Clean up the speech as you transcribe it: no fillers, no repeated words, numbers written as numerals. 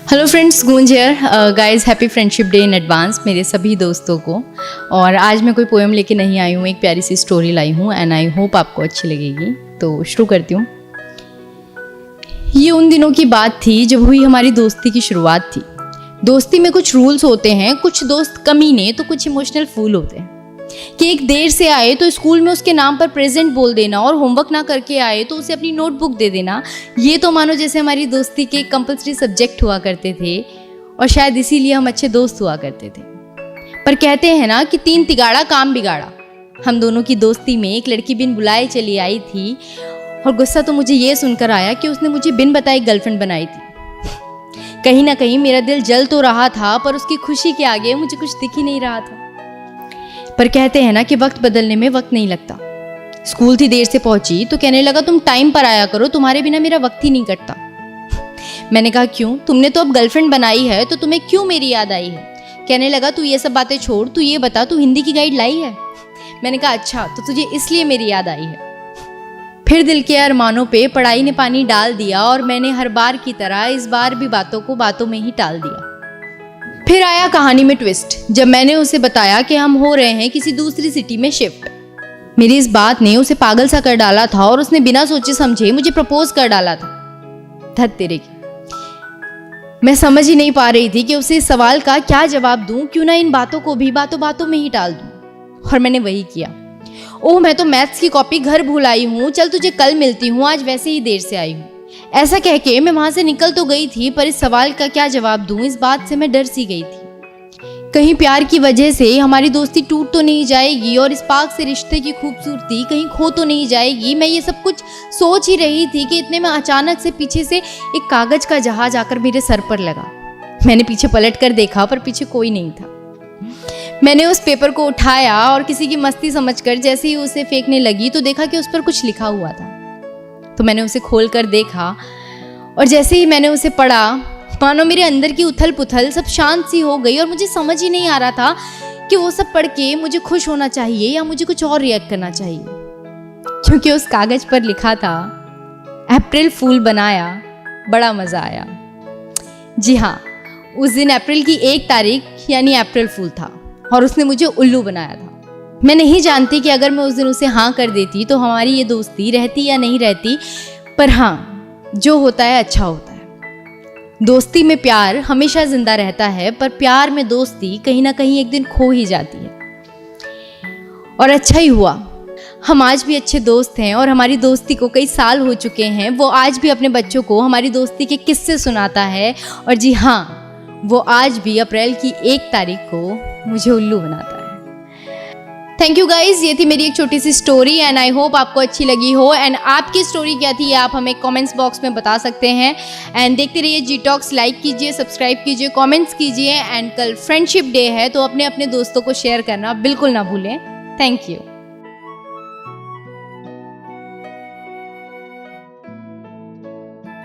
Hello friends, गूंज here. Guys, happy friendship day in advance मेरे सभी दोस्तों को। और आज मैं कोई पोएम लेके नहीं आई हूँ, एक प्यारी सी स्टोरी लाई हूँ एंड आई होप आपको अच्छी लगेगी। तो शुरू करती हूँ। ये उन दिनों की बात थी जब हुई हमारी दोस्ती की शुरुआत थी। दोस्ती में कुछ रूल्स होते हैं, कुछ दोस्त कमीने तो कुछ इमोशनल फूल होते हैं। कि एक देर से आए तो स्कूल में उसके नाम पर प्रेजेंट बोल देना और होमवर्क ना करके आए तो उसे अपनी नोटबुक दे देना, ये तो मानो जैसे हमारी दोस्ती के कंपल्सरी सब्जेक्ट हुआ करते थे और शायद इसीलिए हम अच्छे दोस्त हुआ करते थे। पर कहते हैं ना कि 3 तिगाड़ा काम बिगाड़ा। हम दोनों की दोस्ती में एक लड़की बिन बुलाए चली आई थी और गुस्सा तो मुझे ये सुनकर आया कि उसने मुझे बिन बताए गर्लफ्रेंड बनाई थी। कहीं ना कहीं मेरा दिल जल तो रहा था, पर उसकी खुशी के आगे मुझे कुछ दिख ही नहीं रहा था। पर कहते हैं ना कि वक्त बदलने में वक्त नहीं लगता। स्कूल थी देर से पहुंची तो कहने लगा तुम टाइम पर आया करो, तुम्हारे बिना मेरा वक्त ही नहीं कटता। मैंने कहा क्यों, तुमने तो अब गर्लफ्रेंड बनाई है तो तुम्हें क्यों मेरी याद आई है। कहने लगा तू ये सब बातें छोड़, तू ये बता तू हिंदी की गाइड लाई है। मैंने कहा अच्छा, तो तुझे इसलिए मेरी याद आई है। फिर दिल के अरमानों पे पढ़ाई ने पानी डाल दिया और मैंने हर बार की तरह इस बार भी बातों को बातों में ही टाल दिया। फिर आया कहानी में ट्विस्ट जब मैंने उसे बताया कि हम हो रहे हैं किसी दूसरी सिटी में शिफ्ट। मेरी इस बात ने उसे पागल सा कर डाला था और उसने बिना सोचे समझे मुझे प्रपोज कर डाला था। धत तेरे की। मैं समझ ही नहीं पा रही थी कि उसे इस सवाल का क्या जवाब दूं, क्यों ना इन बातों को भी बातों बातों में ही टाल दूं। और मैंने वही किया। ओह, मैं तो मैथ्स की कॉपी घर भूल आई हूँ, चल तुझे कल मिलती हूँ, आज वैसे ही देर से आई हूँ। ऐसा कह के मैं वहां से निकल तो गई थी, पर इस सवाल का क्या जवाब दूं, इस बात से मैं डर सी गई थी। कहीं प्यार की वजह से हमारी दोस्ती टूट तो नहीं जाएगी और इस पाक से रिश्ते की खूबसूरती कहीं खो तो नहीं जाएगी। मैं ये सब कुछ सोच ही रही थी कि इतने में अचानक से पीछे से एक कागज का जहाज आकर मेरे सर पर लगा। मैंने पीछे पलट कर देखा पर पीछे कोई नहीं था। मैंने उस पेपर को उठाया और किसी की मस्ती समझकर जैसे ही उसे फेंकने लगी तो देखा कि उस पर कुछ लिखा हुआ था। तो मैंने उसे खोल कर देखा और जैसे ही मैंने उसे पढ़ा, मानो मेरे अंदर की उथल पुथल सब शांत सी हो गई और मुझे समझ ही नहीं आ रहा था कि वो सब पढ़ के मुझे खुश होना चाहिए या मुझे कुछ और रिएक्ट करना चाहिए। क्योंकि उस कागज पर लिखा था, अप्रैल फूल बनाया, बड़ा मजा आया। जी हाँ, उस दिन अप्रैल की 1 तारीख यानी अप्रैल फूल था और उसने मुझे उल्लू बनाया था। मैं नहीं जानती कि अगर मैं उस दिन उसे हाँ कर देती तो हमारी ये दोस्ती रहती या नहीं रहती, पर हाँ, जो होता है अच्छा होता है। दोस्ती में प्यार हमेशा जिंदा रहता है, पर प्यार में दोस्ती कहीं ना कहीं एक दिन खो ही जाती है। और अच्छा ही हुआ, हम आज भी अच्छे दोस्त हैं और हमारी दोस्ती को कई साल हो चुके हैं। वो आज भी अपने बच्चों को हमारी दोस्ती के किस्से सुनाता है और जी हाँ, वो आज भी अप्रैल की 1 तारीख को मुझे उल्लू बनाता है। थैंक यू गाइज, ये थी मेरी एक छोटी सी स्टोरी एंड आई होप आपको अच्छी लगी हो। एंड आपकी स्टोरी क्या थी, आप हमें कमेंट्स बॉक्स में बता सकते हैं। एंड देखते रहिए जी टॉक्स, लाइक कीजिए, सब्सक्राइब कीजिए, कमेंट्स कीजिए। एंड कल फ्रेंडशिप डे है तो अपने अपने दोस्तों को शेयर करना बिल्कुल ना भूलें। Thank you.